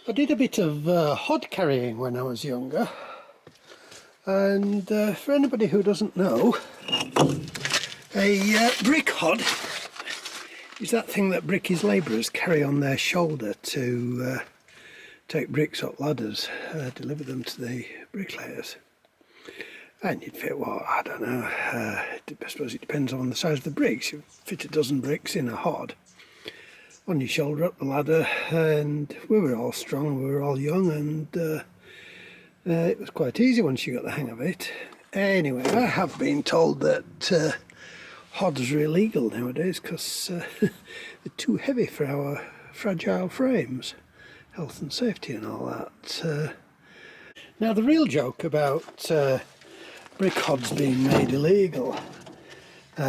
I did a bit of hod carrying when I was younger, and for anybody who doesn't know, a brick hod is that thing that brickies labourers carry on their shoulder to take bricks up ladders, deliver them to the bricklayers. And you'd fit, well, I don't know, I suppose it depends on the size of the bricks. You fit a dozen bricks in a hod on your shoulder up the ladder, and we were all strong, we were all young, and it was quite easy once you got the hang of it. Anyway, I have been told that hods are illegal nowadays because they're too heavy for our fragile frames, health and safety and all that. Now the real joke about brick hods being made illegal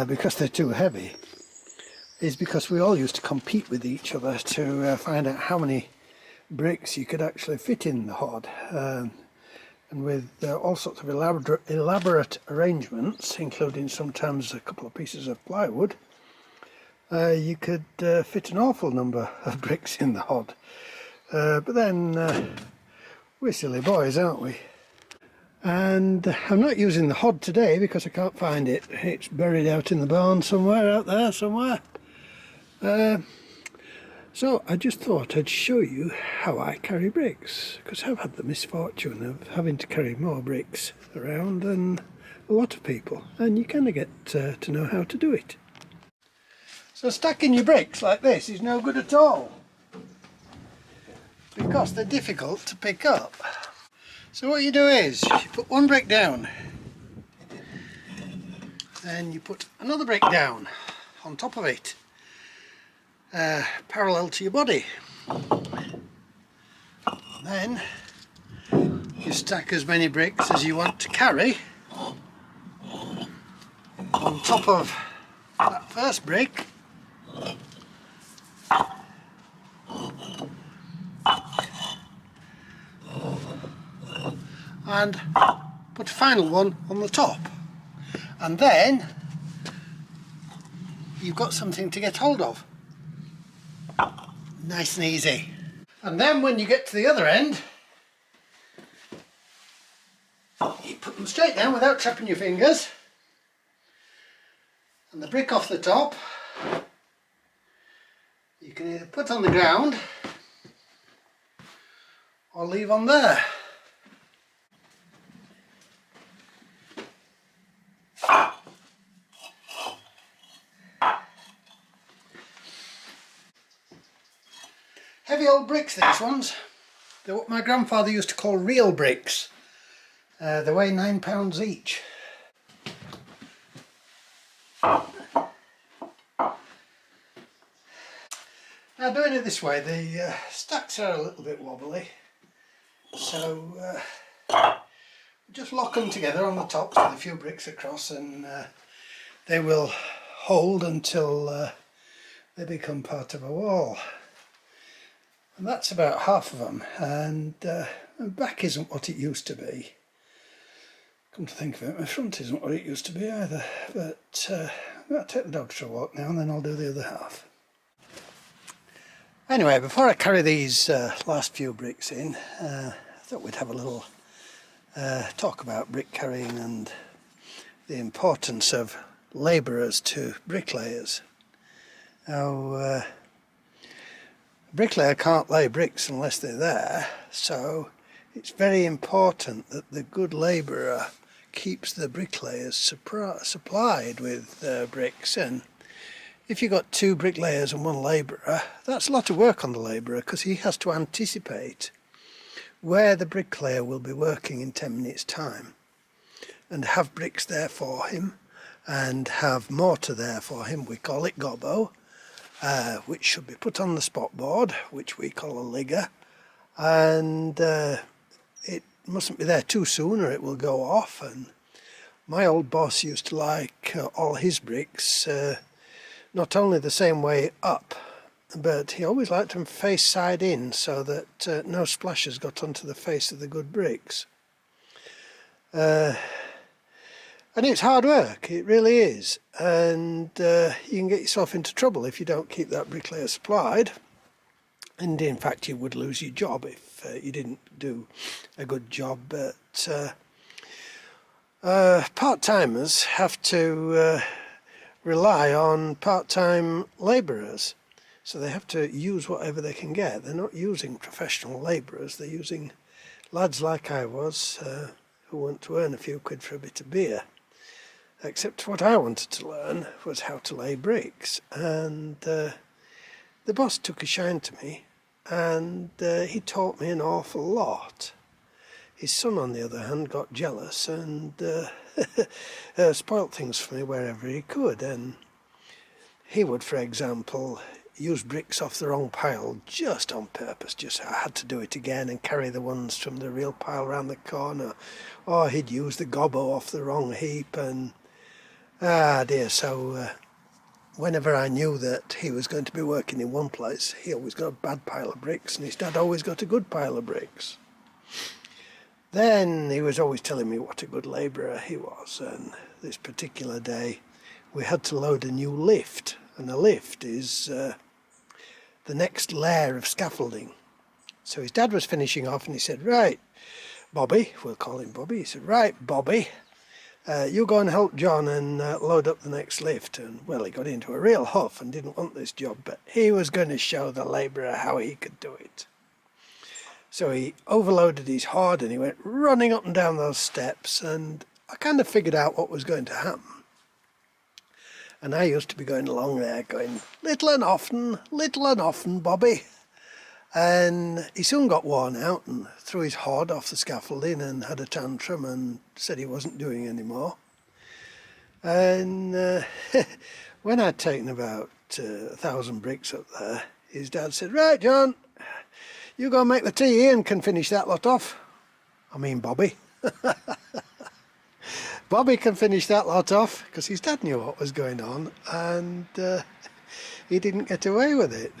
because they're too heavy is because we all used to compete with each other to find out how many bricks you could actually fit in the hod, and with all sorts of elaborate arrangements, including sometimes a couple of pieces of plywood, you could fit an awful number of bricks in the hod. But then we're silly boys, aren't we? And I'm not using the hod today because I can't find it. It's buried out in the barn somewhere, out there somewhere. So I just thought I'd show you how I carry bricks, because I've had the misfortune of having to carry more bricks around than a lot of people, and you kind of get to know how to do it. So stacking your bricks like this is no good at all, because they're difficult to pick up. So what you do is you put one brick down, then you put another brick down on top of it, parallel to your body. Then you stack as many bricks as you want to carry on top of that first brick, and put a final one on the top, and then you've got something to get hold of. Nice and easy. And then when you get to the other end, you put them straight down without trapping your fingers, and the brick off the top you can either put on the ground or leave on there. Heavy old bricks, these ones. They're what my grandfather used to call real bricks. They weigh £9 each. Now doing it this way, the stacks are a little bit wobbly, so just lock them together on the tops with a few bricks across, and they will hold until they become part of a wall. And that's about half of them, and the back isn't what it used to be. Come to think of it, my front isn't what it used to be either, but I'm going to take the dog for a walk now and then I'll do the other half. Anyway, before I carry these last few bricks in, I thought we'd have a little talk about brick carrying and the importance of labourers to bricklayers. Now, bricklayer can't lay bricks unless they're there, so it's very important that the good labourer keeps the bricklayers supplied with bricks. And if you've got two bricklayers and one labourer, that's a lot of work on the labourer, because he has to anticipate where the bricklayer will be working in 10 minutes time, and have bricks there for him, and have mortar there for him. We call it gobbo, which should be put on the spot board, which we call a ligger, and it mustn't be there too soon or it will go off. And my old boss used to like all his bricks not only the same way up, but he always liked them face side in, so that no splashes got onto the face of the good bricks. And it's hard work, it really is, and you can get yourself into trouble if you don't keep that bricklayer supplied. And in fact you would lose your job if you didn't do a good job. But part-timers have to rely on part-time labourers, so they have to use whatever they can get. They're not using professional labourers, they're using lads like I was who want to earn a few quid for a bit of beer. Except what I wanted to learn was how to lay bricks, and the boss took a shine to me, and he taught me an awful lot. His son, on the other hand, got jealous and spoilt things for me wherever he could. And he would, for example, use bricks off the wrong pile just on purpose. Just I had to do it again and carry the ones from the real pile around the corner. Or he'd use the gobbo off the wrong heap. And dear, so whenever I knew that he was going to be working in one place, he always got a bad pile of bricks, and his dad always got a good pile of bricks. Then he was always telling me what a good labourer he was, and this particular day we had to load a new lift, and a lift is the next layer of scaffolding. So his dad was finishing off and he said, "Right, Bobby," we'll call him Bobby, he said, "Right, Bobby, you go and help John and load up the next lift." And well, he got into a real huff and didn't want this job, but he was going to show the labourer how he could do it. So he overloaded his hod and he went running up and down those steps, and I kind of figured out what was going to happen. And I used to be going along there going, little and often, Bobby." And he soon got worn out and threw his hod off the scaffolding and had a tantrum and said he wasn't doing any more. And when I'd taken about 1,000 bricks up there, his dad said, "Right, John, you go and make the tea. Ian can finish that lot off." I mean Bobby. Bobby can finish that lot off, because his dad knew what was going on, and he didn't get away with it.